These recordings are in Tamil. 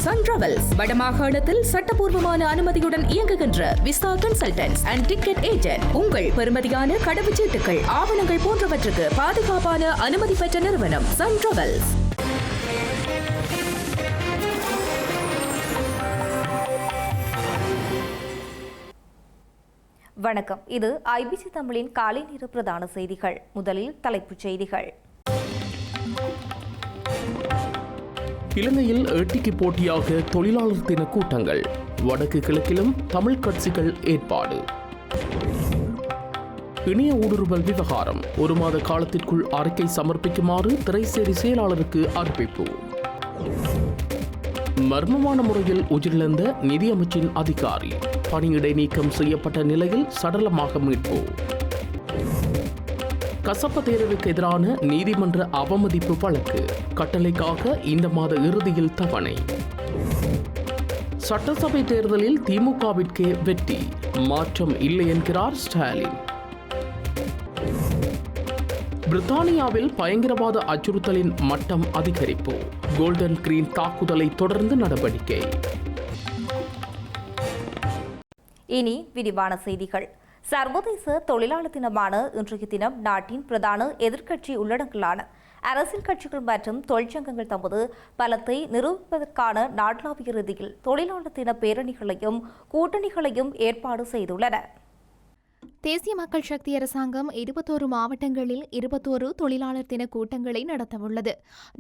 சன் டிராவல்ஸ் வடமாகாணத்தில் சட்டபூர்வமான அனுமதியுடன் இயங்குகின்ற visa consultants and ticket agent. உங்கள் பெறுமதியான கடவுச்சீட்டுகள், ஆவணங்கள் போன்றவற்றுக்கு பாதுகாப்பான அனுமதி பெற்ற நிறுவனம் சன் டிராவல்ஸ். வணக்கம். இது ஐபிசி தமிழின் காலை நேர பிரதான செய்திகள். முதலில் தலைப்புச் செய்திகள். இலங்கையில் ஏட்டிக்கு போட்டியாக தொழிலாளர் தின கூட்டங்கள். வடக்கு கிழக்கிலும் தமிழ் கட்சிகள் ஏற்பாடு. இணைய ஊடுருவல் விவகாரம். 1 மாத காலத்திற்குள் அறிக்கை சமர்ப்பிக்குமாறு திரைசேரி செயலாளருக்கு அறிவிப்பு. மர்மமான முறையில் உயிரிழந்த நிதியமைச்சின் அதிகாரி பணியிடை நீக்கம் செய்யப்பட்ட நிலையில் சடலமாக மீட்பு. கசப்ப தேரவுக்கு எதிரான நீதிமன்ற அவமதிப்பு வழக்கு கட்டளைக்காக இந்த மாத இறுதியில் தவணை. சட்டசபை தேர்தலில் திமுகவிற்கே வெற்றி, மாற்றம் இல்லை என்கிறார் ஸ்டாலின். பிரித்தானியாவில் பயங்கரவாத அச்சுறுத்தலின் மட்டம் அதிகரிப்பு. கோல்டன் கிரீன் தாக்குதலை தொடர்ந்து நடவடிக்கை. இனி விரிவான செய்திகள். சர்வதேச தொழிலாளர் தினமான இன்றைய தினம் நாட்டின் பிரதான எதிர்க்கட்சி உள்ளடங்கலான அரசியல் கட்சிகள் மற்றும் தொழிற்சங்கங்கள் தமது பலத்தை நிரூபிப்பதற்கான நாடளாவிய ரீதியில் தொழிலாளர் தின பேரணிகளையும் கூட்டணிகளையும் ஏற்பாடு செய்துள்ளன. தேசிய மக்கள் சக்தி அரசாங்கம் 21 மாவட்டங்களில் 21 தொழிலாளர் தின கூட்டங்களை நடத்தவுள்ளது.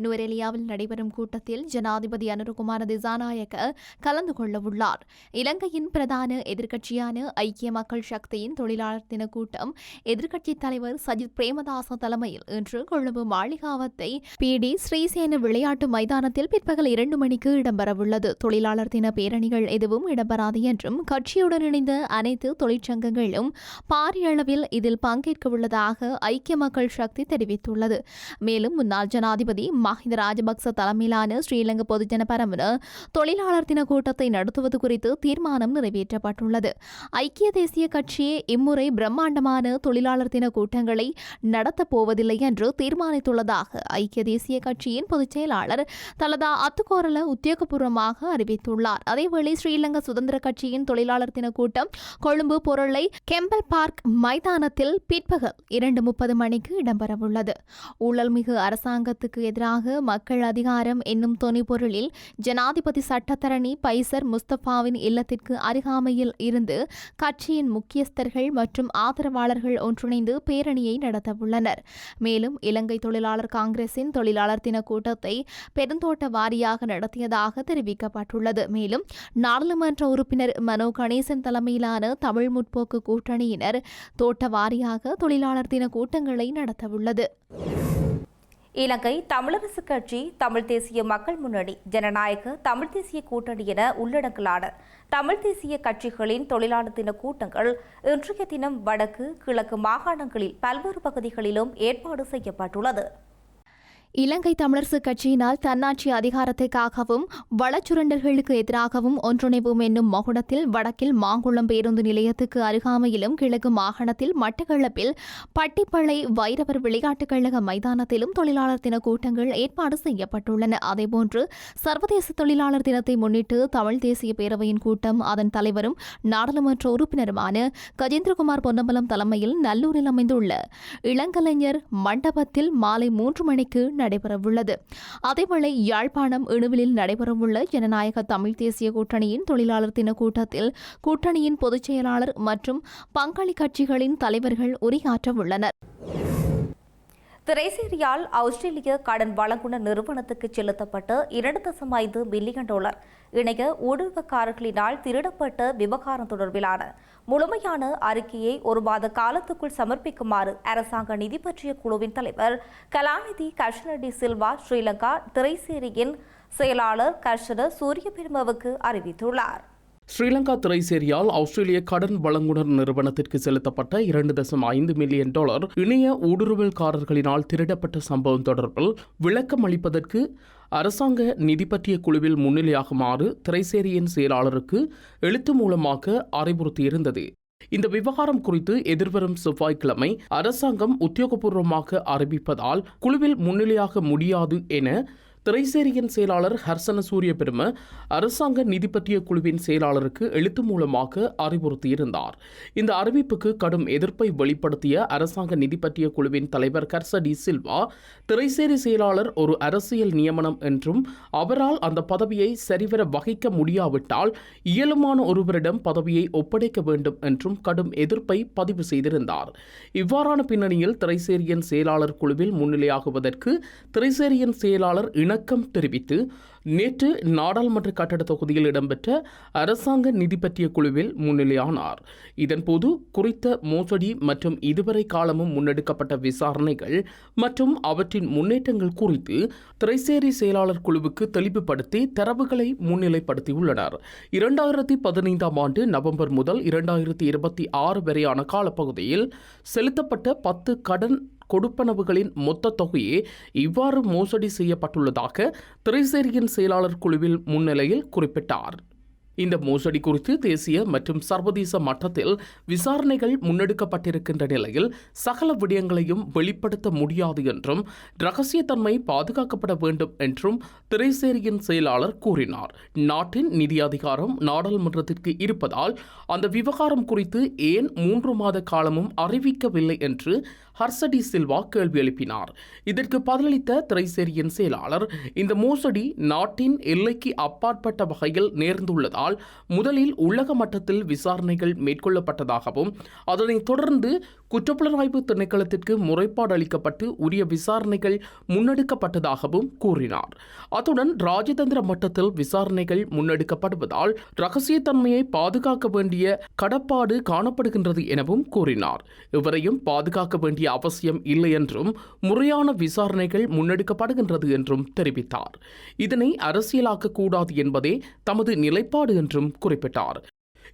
நுவரெலியாவில் நடைபெறும் கூட்டத்தில் ஜனாதிபதி அனுரகுமார திசாநாயக்க கலந்து கொள்ளவுள்ளார். இலங்கையின் பிரதான எதிர்க்கட்சியான ஐக்கிய மக்கள் சக்தியின் தொழிலாளர் தின கூட்டம் எதிர்க்கட்சித் தலைவர் சஜித் பிரேமதாச தலைமையில் இன்று கொழும்பு மாளிகாவத்தை PD ஸ்ரீசேன விளையாட்டு மைதானத்தில் பிற்பகல் 2 மணிக்கு இடம்பெறவுள்ளது. தொழிலாளர் தின பேரணிகள் எதுவும் இடம்பெறாது என்றும் கட்சியுடன் இணைந்த அனைத்து தொழிற்சங்கங்களும் பாரிய அளவில் இதில் பங்கேற்க உள்ளதாக ஐக்கிய மக்கள் சக்தி தெரிவித்துள்ளது. மேலும் முன்னாள் ஜனாதிபதி மஹிந்த ராஜபக்ச தலைமையிலான ஸ்ரீலங்கா பொதுஜன பெரமுன தொழிலாளர் தின கூட்டத்தை நடத்துவது குறித்து தீர்மானம் நிறைவேற்றப்பட்டுள்ளது. ஐக்கிய தேசிய கட்சி இம்முறை பிரம்மாண்டமான தொழிலாளர் தின கூட்டங்களை நடத்தப் போவதில்லை என்று தீர்மானித்துள்ளதாக ஐக்கிய தேசிய கட்சியின் பொதுச் செயலாளர் தலதா அத்துக்கோரல உத்தியோகபூர்வமாக அறிவித்துள்ளார். அதேவேளை ஸ்ரீலங்கா சுதந்திர கட்சியின் தொழிலாளர் தின கூட்டம் கொழும்பு பொருளை கெம்பல் பார்க் மைதானத்தில் பிற்பகல் 2:30 மணிக்கு இடம்பெறவுள்ளது. ஊழல்மிகு அரசாங்கத்துக்கு எதிராக மக்கள் அதிகாரம் என்னும் தொனிப்பொருளில் ஜனாதிபதி சட்டத்தரணி பைசர் முஸ்தபாவின் இல்லத்திற்கு அருகாமையில் இருந்து கட்சியின் முக்கியஸ்தர்கள் மற்றும் ஆதரவாளர்கள் ஒன்றிணைந்து பேரணியை நடத்தவுள்ளனர். மேலும் இலங்கை தொழிலாளர் காங்கிரசின் தொழிலாளர் தின கூட்டத்தை பெருந்தோட்ட வாரியாக நடத்தியதாக தெரிவிக்கப்பட்டுள்ளது. மேலும் நாடாளுமன்ற உறுப்பினர் மனோ கணேசன் தலைமையிலான தமிழ் முற்போக்கு கூட்டணியினர் தோட்ட வாரியாக தொழிலாளர் தின கூட்டங்களை நடத்தவுள்ளது. இலங்கை தமிழரசு கட்சி, தமிழ் தேசிய மக்கள் முன்னணி, ஜனநாயக தமிழ் தேசிய கூட்டணி என உள்ளடங்கலான தமிழ் தேசிய கட்சிகளின் தொழிலாளர் தின கூட்டங்கள் இன்றைய தினம் வடக்கு கிழக்கு மாகாணங்களில் பல்வேறு பகுதிகளிலும் ஏற்பாடு செய்யப்பட்டுள்ளது. இலங்கை தமிழரசு கட்சியினால் தன்னாட்சி அதிகாரத்திற்காகவும் வளச்சுரண்டல்களுக்கு எதிராகவும் ஒன்றிணைவோம் என்னும் மகுடத்தில் வடக்கில் மாங்குளம் பேருந்து நிலையத்துக்கு அருகாமையிலும் கிழக்கு மாகாணத்தில் மட்டக்களப்பில் பட்டிப்பளை வைரவர் விளையாட்டுக் கழக மைதானத்திலும் தொழிலாளர் தின கூட்டங்கள் ஏற்பாடு செய்யப்பட்டுள்ளன. அதேபோன்று சர்வதேச தொழிலாளர் தினத்தை முன்னிட்டு தமிழ் தேசிய பேரவையின் கூட்டம் அதன் தலைவரும் நாடாளுமன்ற உறுப்பினருமான கஜேந்திரகுமார் பொன்னம்பலம் தலைமையில் நல்லூரில் அமைந்துள்ள இளங்கலைஞர் மண்டபத்தில் மாலை 3 மணிக்கு நடைபெறவுள்ளது. அதேவேளை யாழ்ப்பாணம் இணுவிலில் நடைபெறவுள்ள ஜனநாயக தமிழ் தேசிய கூட்டணியின் தொழிலாளர் தின கூட்டத்தில் கூட்டணியின் பொதுச் செயலாளர் மற்றும் பங்காளி கட்சிகளின் தலைவர்கள் உரையாற்றவுள்ளனர். திரைசேரியால் ஆஸ்திரேலிய கடன் வழங்குனர் நிறுவனத்துக்கு செலுத்தப்பட்ட $2.5 பில்லியன் இணைய ஊடுருவக்காரர்களினால் திருடப்பட்ட விவகாரம் தொடர்பிலான முழுமையான அறிக்கையை 1 மாத காலத்துக்குள் சமர்ப்பிக்குமாறு அரசாங்க நிதி பற்றிய குழுவின் தலைவர் கலாநிதி கர்ஷன டி சில்வா ஸ்ரீலங்கா திரைசேரியின் செயலாளர் கர்ஷன சூரியபெருமவுக்கு அறிவித்துள்ளார். ஸ்ரீலங்கா திரைசேரியால் ஆஸ்திரேலிய கடன் வழங்குனர் நிறுவனத்திற்கு செலுத்தப்பட்ட $2.5 மில்லியன் இணைய ஊடுருவல்காரர்களினால் திருடப்பட்ட சம்பவம் தொடர்பில் விளக்கம் அளிப்பதற்கு அரசாங்க நிதி பற்றிய குழுவில் முன்னிலையாகுமாறு திரைசேரியின் செயலாளருக்கு எழுத்து மூலமாக அறிவுறுத்தியிருந்தது. இந்த விவகாரம் குறித்து எதிர்வரும் செவ்வாய்க்கிழமை அரசாங்கம் உத்தியோகபூர்வமாக அறிவிப்பதால் குழுவில் முன்னிலையாக முடியாது என திரைசேரியின் செயலாளர் ஹர்சன சூரியபெரும அரசாங்க நிதி பற்றிய குழுவின் செயலாளருக்கு எழுத்து மூலமாக அறிவுறுத்தியிருந்தார். இந்த அறிவிப்புக்கு கடும் எதிர்ப்பை வெளிப்படுத்திய அரசாங்க நிதி பற்றிய குழுவின் தலைவர் கர்ச டி சில்வா, திரைசேரி செயலாளர் ஒரு அரசியல் நியமனம் என்றும் அவரால் அந்த பதவியை சரிவர வகிக்க முடியாவிட்டால் இயலுமான ஒருவரிடம் பதவியை ஒப்படைக்க வேண்டும் என்றும் கடும் எதிர்ப்பை பதிவு செய்திருந்தார். இவ்வாறான பின்னணியில் திரைசேரியின் செயலாளர் குழுவில் முன்னிலையாகுவதற்கு திரைசேரியின் செயலாளர் இணக்கம் தெரிவித்து நேற்று நாடாளுமன்ற கட்டட தொகுதியில் இடம்பெற்ற அரசாங்க நிதி பற்றிய குழுவில் முன்னிலையானார். இதன்போது குறித்த மோசடி மற்றும் இதுவரை காலமும் முன்னெடுக்கப்பட்ட விசாரணைகள் மற்றும் அவற்றின் முன்னேற்றங்கள் குறித்து திரைசேரி செயலாளர் குழுவுக்கு தெளிவுபடுத்தி தரவுகளை முன்னிலைப்படுத்தியுள்ளனர். 2015 ஆண்டு நவம்பர் முதல் 2026 வரையான காலப்பகுதியில் செலுத்தப்பட்ட 10 கடன் கொடுப்பனவுகளின் மொத்த தொகையே இவ்வாறு மோசடி செய்யப்பட்டுள்ளதாக திரைசேரியின் செயலாளர் குழுவில் முன்னிலையில் குறிப்பிட்டார். இந்த மோசடி குறித்து தேசிய மற்றும் சர்வதேச மட்டத்தில் விசாரணைகள் முன்னெடுக்கப்பட்டிருக்கின்ற நிலையில் சகல விடயங்களையும் வெளிப்படுத்த முடியாது என்றும் இரகசியத்தன்மை பாதுகாக்கப்பட வேண்டும் என்றும் திரைசேரியின் செயலாளர் கூறினார். நாட்டின் நிதி அதிகாரம் நாடாளுமன்றத்திற்கு இருப்பதால் அந்த விவகாரம் குறித்து ஏன் 3 மாத காலமும் அறிவிக்கவில்லை என்று ஹர்ச டி சில்வா கேள்வி எழுப்பினார். இதற்கு பதிலளித்த திரைசேரியின் செயலாளர், இந்த மோசடி நாட்டின் எல்லைக்கு அப்பாற்பட்ட வகையில் நேர்ந்துள்ளதால் முதலில் உள்ளக மட்டத்தில் விசாரணைகள் மேற்கொள்ளப்பட்டதாகவும் அதனைத் தொடர்ந்து குற்றப்புலனாய்வு திணைக்களத்திற்கு முறைப்பாடு அளிக்கப்பட்டு உரிய விசாரணைகள் முன்னெடுக்கப்பட்டதாகவும் கூறினார். அத்துடன் ராஜதந்திர மட்டத்தில் விசாரணைகள் முன்னெடுக்கப்படுவதால் இரகசியத்தன்மையை பாதுகாக்க வேண்டிய கடப்பாடு காணப்படுகின்றது எனவும் கூறினார். இவரையும் பாதுகாக்க வேண்டிய அவசியம் இல்லை என்றும் முறையான விசாரணைகள் முன்னெடுக்கப்படுகின்றது என்றும் தெரிவித்தார். இதனை அரசியலாக்க கூடாது என்பதே தமது நிலைப்பாடு என்றும் குறிப்பிட்டார்.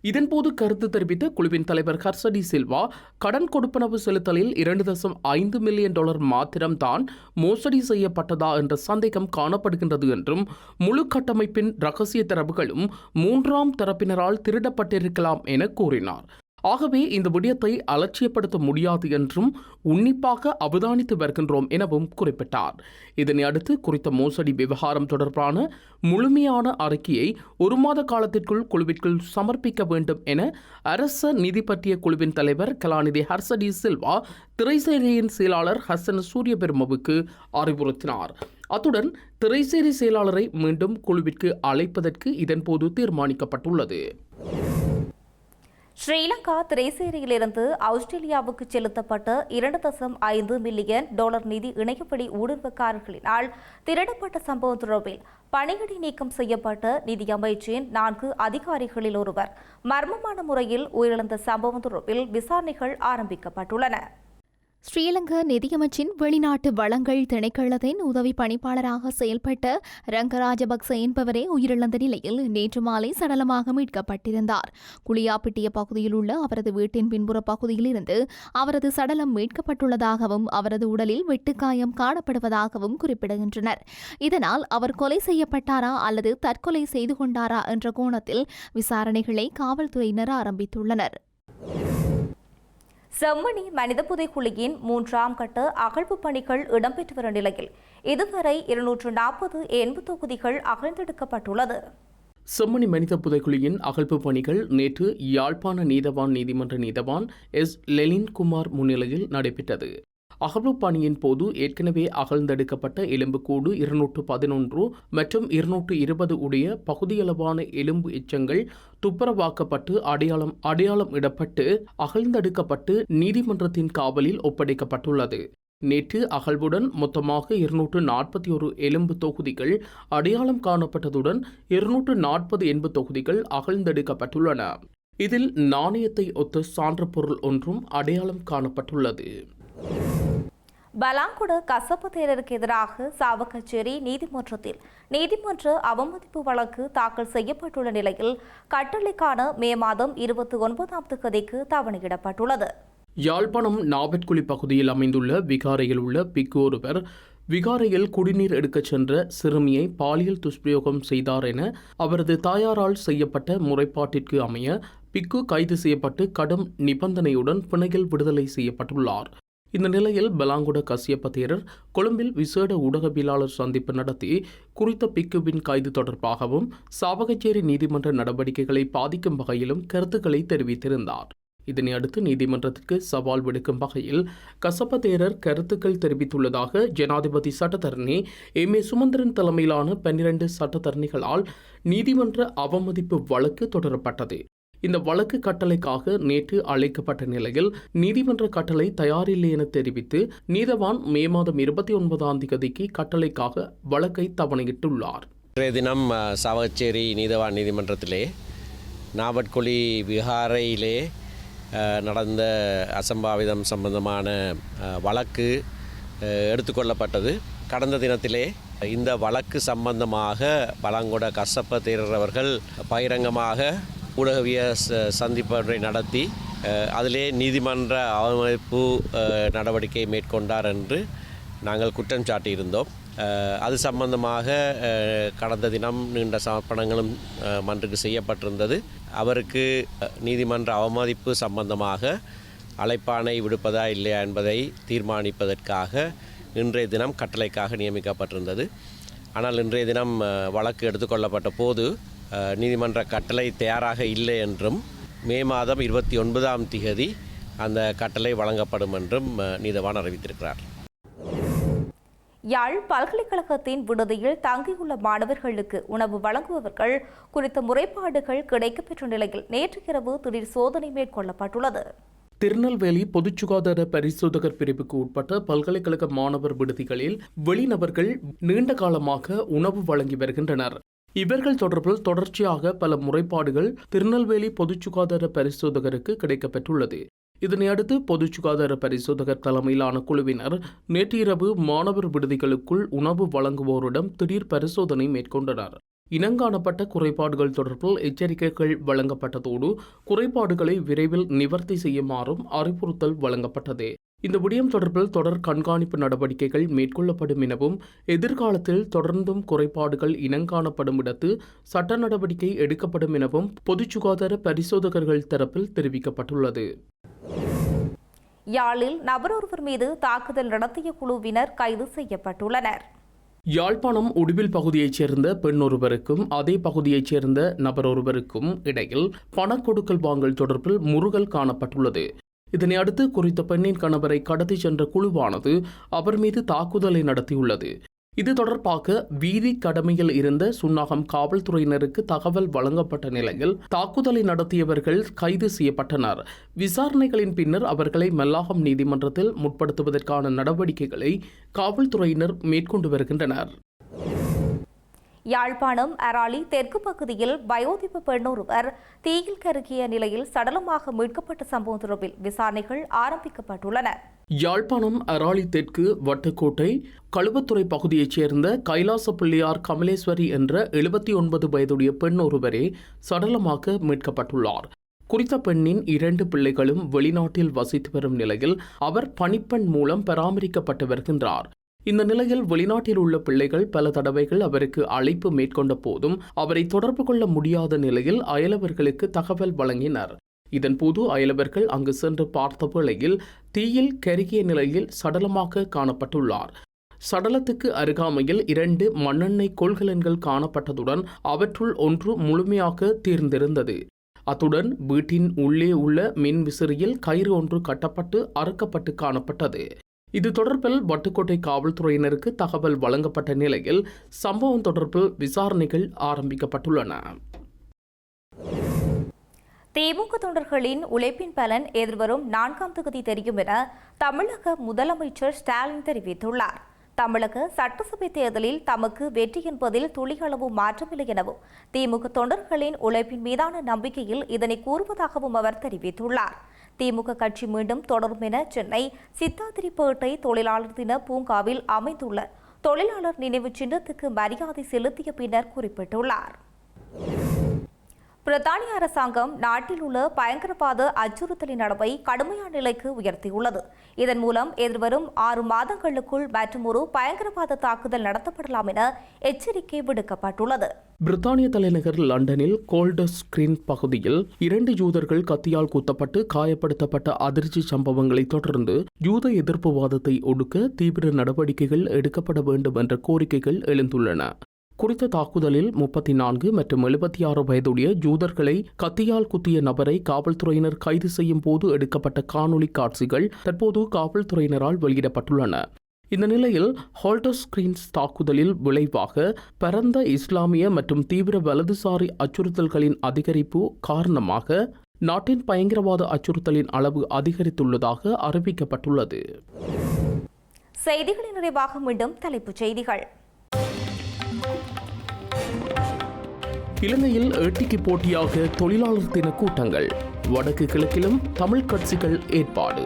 இதன்போது கருத்து தெரிவித்த குழுவின் தலைவர் ஹர்ச டி சில்வா, கடன் கொடுப்பனவு செலுத்தலில் $2.5 மில்லியன் மாத்திரம்தான் மோசடி செய்யப்பட்டதா என்ற சந்தேகம் காணப்படுகின்றது என்றும் முழு கட்டமைப்பின் இரகசிய தரவுகளும் 3ஆம் தரப்பினரால் திருடப்பட்டிருக்கலாம் என கூறினார். ஆகவே இந்த விடயத்தை அலட்சியப்படுத்த முடியாது என்றும் உன்னிப்பாக அவதானித்து வருகின்றோம் எனவும் குறிப்பிட்டார். இதனை அடுத்து குறித்த மோசடி விவகாரம் தொடர்பான முழுமையான அறிக்கையை 1 மாத காலத்திற்குள் குழுவிற்குள் சமர்ப்பிக்க வேண்டும் என அரச நிதி பற்றிய குழுவின் தலைவர் கலாநிதி ஹர்ச டி சில்வா திரைசேரியின் செயலாளர் ஹர்சன சூரியபெருமவுக்கு அறிவுறுத்தினார். அத்துடன் திரைசேரி செயலாளரை மீண்டும் குழுவிற்கு அழைப்பதற்கு இதன்போது தீர்மானிக்கப்பட்டுள்ளது. ஸ்ரீலங்கா திரைசேரியிலிருந்து ஆஸ்திரேலியாவுக்கு செலுத்தப்பட்ட $2.5 மில்லியன் நிதி இணையப்படி ஊடுருவக்காரர்களினால் திருடப்பட்ட சம்பவம் தொடர்பில் பணியிடை நீக்கம் செய்யப்பட்ட நிதி அமைச்சின் 4 அதிகாரிகளில் ஒருவர் மர்மமான முறையில் உயிரிழந்த சம்பவம் தொடர்பில் விசாரணைகள் ஆரம்பிக்கப்பட்டுள்ளன. ஸ்ரீலங்கா நிதியமைச்சின் வெளிநாட்டு வளங்கள் திணைக்களத்தின் உதவி பணிப்பாளராக செயல்பட்ட ரங்கராஜபக்ச என்பவரே உயிரிழந்த நிலையில் நேற்று மாலை சடலமாக மீட்கப்பட்டிருந்தார். குளியாப்பிட்டிய பகுதியில் உள்ள அவரது வீட்டின் பின்புற பகுதியில் இருந்து அவரது சடலம் மீட்கப்பட்டுள்ளதாகவும் அவரது உடலில் வெட்டுக்காயம் காணப்படுவதாகவும் குறிப்பிடுகின்றனர். இதனால் அவர் கொலை செய்யப்பட்டாரா அல்லது தற்கொலை செய்து கொண்டாரா என்ற கோணத்தில் விசாரணைகளை காவல்துறையினர் ஆரம்பித்துள்ளனர். செம்மணி மனித புதைக்குழியின் 3ஆம் கட்ட அகழ்வு பணிகள் இடம்பெற்று வரும் நிலையில் இதுவரை 240 எண்பு தொகுதிகள் அகழ்ந்தெடுக்கப்பட்டுள்ளது. செம்மணி மனித புதைக்குழியின் அகழ்வு பணிகள் நேற்று யாழ்ப்பாண நீதவான் நீதிமன்ற நீதவான் எஸ் லெலின்குமார் முன்னிலையில் நடைபெற்றது. அகழ்வு பணியின் போது ஏற்கனவே அகழ்ந்தெடுக்கப்பட்ட எலும்புக்கூடு 211 மற்றும் 220 உடைய பகுதியளவான எலும்பு எச்சங்கள் துப்புரவாக்கப்பட்டு அடையாளம் இடப்பட்டு அகழ்ந்தெடுக்கப்பட்டு நீதிமன்றத்தின் காவலில் ஒப்படைக்கப்பட்டுள்ளது. நேற்று அகழ்வுடன் மொத்தமாக 241 எலும்பு தொகுதிகள் அடையாளம் காணப்பட்டதுடன் 240 எண்பு தொகுதிகள் அகழ்ந்தெடுக்கப்பட்டுள்ளன. இதில் நாணயத்தை ஒத்த சான்று பொருள் ஒன்றும் அடையாளம் காணப்பட்டுள்ளது. பலாங்குட கசப்பு தேரருக்கு எதிராக சாவகச்சேரி நீதிமன்றத்தில் நீதிமன்ற அவமதிப்பு வழக்கு தாக்கல் செய்யப்பட்டுள்ள நிலையில் கட்டளைக்கான மே மாதம் 29ஆம் தேதிக்கு தவணையிடப்பட்டுள்ளது. யாழ்ப்பாணம் நாவற்குழி பகுதியில் அமைந்துள்ள விகாரையில் உள்ள பிக்கு ஒருவர் விகாரையில் குடிநீர் எடுக்கச் சென்ற சிறுமியை பாலியல் துஷ்பிரயோகம் செய்தார் என அவரது தாயாரால் செய்யப்பட்ட முறைப்பாட்டிற்கு அமைய பிக்கு கைது செய்யப்பட்டு கடும் நிபந்தனையுடன் பிணையில் விடுதலை செய்யப்பட்டுள்ளார். இந்த நிலையில் பலாங்குட கசியப்ப தேரர் கொழும்பில் விசேட ஊடகவியலாளர் சந்திப்பு நடத்தி குறித்த பிக்குவின் கைது தொடர்பாகவும் சாவகச்சேரி நீதிமன்ற நடவடிக்கைகளை பாதிக்கும் வகையிலும் கருத்துக்களை தெரிவித்திருந்தார். இதனை அடுத்து நீதிமன்றத்திற்கு சவால் விடுக்கும் வகையில் கசப்ப தேரர் கருத்துக்கள் தெரிவித்துள்ளதாக ஜனாதிபதி சட்டத்தரணி எம்.ஏ. சுமந்திரன் தலைமையிலான 12 சட்டத்தரணிகளால் நீதிமன்ற அவமதிப்பு வழக்கு தொடரப்பட்டது. இந்த வழக்கு கட்டளைக்காக நேற்று அழைக்கப்பட்ட நிலையில் நீதிமன்ற கட்டளை தயாரில்லை என தெரிவித்து நீதவான் மே மாதம் 29ஆம் தேதிக்கு கட்டளைக்காக வழக்கை தவணையிட்டுள்ளார். இன்றைய தினம் சாவகச்சேரி நீதவான் நீதிமன்றத்திலே நாவட்குழி விஹாரையிலே நடந்த அசம்பாவிதம் சம்பந்தமான வழக்கு எடுத்துக்கொள்ளப்பட்டது. கடந்த தினத்திலே இந்த வழக்கு சம்பந்தமாக பலாங்குட கசப்ப தேரர் அவர்கள் பகிரங்கமாக ஊடகவிய சந்திப்பை நடத்தி அதிலே நீதிமன்ற அவமதிப்பு நடவடிக்கை மேற்கொண்டார் என்று நாங்கள் குற்றம் சாட்டியிருந்தோம். அது சம்பந்தமாக கடந்த தினம் நீண்ட சமர்ப்பணங்களும் மன்றுக்கு செய்யப்பட்டிருந்தது. அவருக்கு நீதிமன்ற அவமதிப்பு சம்பந்தமாக அழைப்பாணை விடுப்பதா இல்லையா என்பதை தீர்மானிப்பதற்காக இன்றைய தினம் கட்டளைக்காக நியமிக்கப்பட்டிருந்தது. ஆனால் இன்றைய தினம் வழக்கு எடுத்துக்கொள்ளப்பட்ட போது நீதிமன்ற கட்டளை தயாராக இல்லை என்றும் மே மாதம் 29ஆம் தேதி அந்த கட்டளை வழங்கப்படும் என்றும் நீதவான் அறிவித்திருக்கிறார். யாழ் பல்கலைக்கழகத்தின் விடுதியில் தங்கியுள்ள மாணவர்களுக்கு உணவு வழங்குபவர்கள் குறித்த முறைப்பாடுகள் கிடைக்கப்பெற்ற நிலையில் நேற்று இரவு திடீர் சோதனை மேற்கொள்ளப்பட்டுள்ளது. திருநெல்வேலி பொது சுகாதார பரிசோதகர் பிரிவுக்கு உட்பட்ட பல்கலைக்கழக மாணவர் விடுதிகளில் வெளிநபர்கள் நீண்ட காலமாக உணவு வழங்கி வருகின்றனர். இவர்கள் தொடர்பில் தொடர்ச்சியாக பல முறைப்பாடுகள் திருநெல்வேலி பொது சுகாதார பரிசோதகருக்கு கிடைக்கப்பெற்றுள்ளது. இதனையடுத்து பொது சுகாதார பரிசோதகர் தலைமையிலான குழுவினர் நேற்று இரவு மாணவர் விடுதிகளுக்குள் உணவு வழங்குவோரிடம் திடீர் பரிசோதனை மேற்கொண்டனர். இனங்காணப்பட்ட குறைபாடுகள் தொடர்பில் எச்சரிக்கைகள் வழங்கப்பட்டதோடு குறைபாடுகளை விரைவில் நிவர்த்தி செய்யுமாறும் அறிவுறுத்தல் வழங்கப்பட்டது. இந்த விடயம் தொடர்பில் தொடர் கண்காணிப்பு நடவடிக்கைகள் மேற்கொள்ளப்படும் எனவும் எதிர்காலத்தில் தொடர்ந்தும் குறைபாடுகள் இனங்காணப்படும் இடத்து சட்ட நடவடிக்கை எடுக்கப்படும் எனவும் பொது சுகாதார பரிசோதகர்கள் தரப்பில் தெரிவிக்கப்பட்டுள்ளது. யாழில் நபரொருவர் மீது தாக்குதல் நடத்திய குழுவினர் கைது செய்யப்பட்டுள்ளனர். யாழ்ப்பாணம் உடுவில் பகுதியைச் சேர்ந்த பெண் ஒருவருக்கும் அதே பகுதியைச் சேர்ந்த நபர் ஒருவருக்கும் இடையில் பணக்கொடுக்கல் வாங்கல் தொடர்பில் முறுகல் காணப்பட்டுள்ளது. இதனையடுத்து குறித்த பெண்ணின் கணவரை கடத்தி சென்ற குழுவானது அவர் மீது தாக்குதலை நடத்தியுள்ளது. இது தொடர்பாக வீதி கடமையில் இருந்த சுன்னாகம் காவல்துறையினருக்கு தகவல் வழங்கப்பட்ட நிலையில் தாக்குதலை நடத்தியவர்கள் கைது செய்யப்பட்டனர். விசாரணைகளின் பின்னர் அவர்களை மல்லாகம் நீதிமன்றத்தில் முற்படுத்துவதற்கான நடவடிக்கைகளை காவல்துறையினர் மேற்கொண்டு வருகின்றனர். யாழ்ப்பாணம் அராலி தெற்கு பகுதியில் வயோதிப பெண் ஒருவர் தீயில் கருகிய நிலையில் சடலமாக மீட்கப்பட்ட சம்பவம் தொடர்பில் விசாரணைகள் ஆரம்பிக்கப்பட்டுள்ளன. யாழ்ப்பாணம் அராலி தெற்கு வட்டுக்கோட்டை கழுவத்துறை பகுதியைச் சேர்ந்த கைலாச பிள்ளையார் கமலேஸ்வரி என்ற 79 வயதுடைய பெண் ஒருவரே சடலமாக மீட்கப்பட்டுள்ளார். குறித்த பெண்ணின் 2 பிள்ளைகளும் வெளிநாட்டில் வசித்து வரும் நிலையில் அவர் பணிப்பெண் மூலம் பராமரிக்கப்பட்டு வருகின்றார். இந்த நிலையில் வெளிநாட்டில் உள்ள பிள்ளைகள் பல தடவைகள் அவருக்கு அழைப்பு மேற்கொண்ட போதும் அவரை தொடர்பு கொள்ள முடியாத நிலையில் அயலவர்களுக்கு தகவல் வழங்கினர். இதன்போது அயலவர்கள் அங்கு சென்று பார்த்த வேளையில் தீயில் கருகிய நிலையில் சடலமாக காணப்பட்டுள்ளார். சடலத்துக்கு அருகாமையில் 2 மண்ணெண்ணெய் கொள்கலன்கள் காணப்பட்டதுடன் அவற்றுள் ஒன்று முழுமையாக தீர்ந்திருந்தது. அத்துடன் வீட்டின் உள்ளே உள்ள மின் விசிறியில் கயிறு ஒன்று கட்டப்பட்டு அறுக்கப்பட்டு காணப்பட்டது. இது தொடர்பில் வட்டுக்கோட்டை காவல்துறையினருக்கு தகவல் வழங்கப்பட்ட நிலையில் சம்பவம் தொடர்பில் விசாரணைகள் ஆரம்பிக்கப்பட்டுள்ளன. திமுக தொண்டர்களின் உழைப்பின் பலன் எதிர்வரும் 4ஆம் தேதி தெரியும் என தமிழக முதலமைச்சர் ஸ்டாலின் தெரிவித்துள்ளார். தமிழக சட்டசபை தேர்தலில் தமக்கு வெற்றி என்பதில் துளிகளவு மாற்றமில்லை எனவும் திமுக தொண்டர்களின் உழைப்பின் மீதான நம்பிக்கையில் இதனை கூறுவதாகவும் அவர் தெரிவித்துள்ளார். திமுக கட்சி மீண்டும் தொடரும் என சென்னை சித்தாதிரிப்பேட்டை தொழிலாளர் தின பூங்காவில் அமைந்துள்ள தொழிலாளர் நினைவு சின்னத்துக்கு மரியாதை செலுத்திய பின்னர் குறிப்பிட்டுள்ளார். பிரித்தானிய அரசாங்கம் நாட்டில் உள்ள பயங்கரவாத அச்சுறுத்தலின் அளவை கடுமையான நிலைக்கு உயர்த்தியுள்ளது. இதன் மூலம் எதிர்வரும் 6 மாதங்களுக்குள் மற்றொரு பயங்கரவாத தாக்குதல் நடத்தப்படலாம் என எச்சரிக்கை விடுக்கப்பட்டுள்ளது. பிரித்தானிய தலைநகர் லண்டனில் கோல்டர்ஸ் கிரீன் பகுதியில் 2 யூதர்கள் கத்தியால் குத்தப்பட்டு காயப்படுத்தப்பட்ட அதிர்ச்சி சம்பவங்களை தொடர்ந்து யூத எதிர்ப்புவாதத்தை ஒடுக்க தீவிர நடவடிக்கைகள் எடுக்கப்பட வேண்டும் என்ற கோரிக்கைகள் எழுந்துள்ளன. குறித்த தாக்குதலில் 34 மற்றும் 76 வயதுடைய யூதர்களை கத்தியால் குத்திய நபரை காவல்துறையினர் கைது செய்யும் போது எடுக்கப்பட்ட காணொலி காட்சிகள் தற்போது காவல்துறையினரால் வெளியிடப்பட்டுள்ளன. இந்த நிலையில் ஹோல்டர்ஸ் கிரீன்ஸ் தாக்குதலில் விளைவாக பரந்த இஸ்லாமிய மற்றும் தீவிர வலதுசாரி அச்சுறுத்தல்களின் அதிகரிப்பு காரணமாக நாட்டின் பயங்கரவாத அச்சுறுத்தலின் அளவு அதிகரித்துள்ளதாக அறிவிக்கப்பட்டுள்ளது. செய்திகளின் நிறைவாக மீண்டும் தலைப்புச் செய்திகள். இலங்கையில் ஏட்டிக்கு போட்டியாக தொழிலாளர் தின கூட்டங்கள், வடக்கு கிழக்கிலும் தமிழ் கட்சிகள் ஏற்பாடு.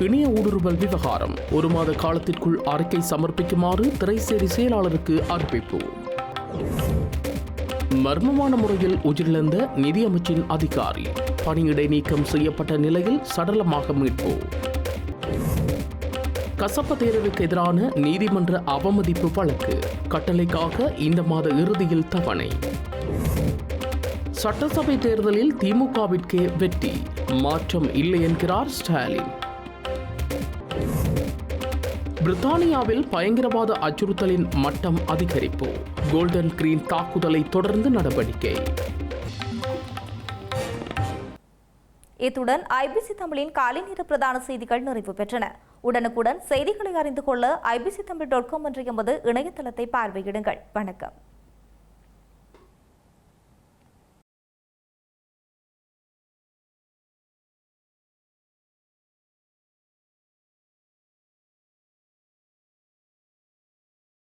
இணைய ஊடுருவல் விவகாரம், 1 மாத காலத்திற்குள் அறிக்கை சமர்ப்பிக்குமாறு திரைசேரி செயலாளருக்கு அறிவிப்பு. மர்மமான முறையில் உயிரிழந்த நிதியமைச்சின் அதிகாரி பணியிடை நீக்கம் செய்யப்பட்ட நிலையில் சடலமாக மீட்பு. கசப்ப தேரருக்கு எதிரான நீதிமன்ற அவமதிப்பு வழக்கு, கட்டளைக்காக இந்த மாத இறுதியில் தவணை. சட்டசபை தேர்தலில் திமுகவிற்கே வெற்றி, மாற்றம் இல்லை என்கிறார் ஸ்டாலின். பிரித்தானியாவில் பயங்கரவாத அச்சுறுத்தலின் மட்டம் அதிகரிப்பு, கோல்டன் கிரீன் தாக்குதலை தொடர்ந்து நடவடிக்கை. இத்துடன் ஐபிசி தமிழின் காலை நேர பிரதான செய்திகள் நிறைவு பெற்றன. உடனுக்குடன் செய்திகளை அறிந்து கொள்ள ibctamil.com என்ற எமது இணையதளத்தை பார்வையிடுங்கள். வணக்கம்.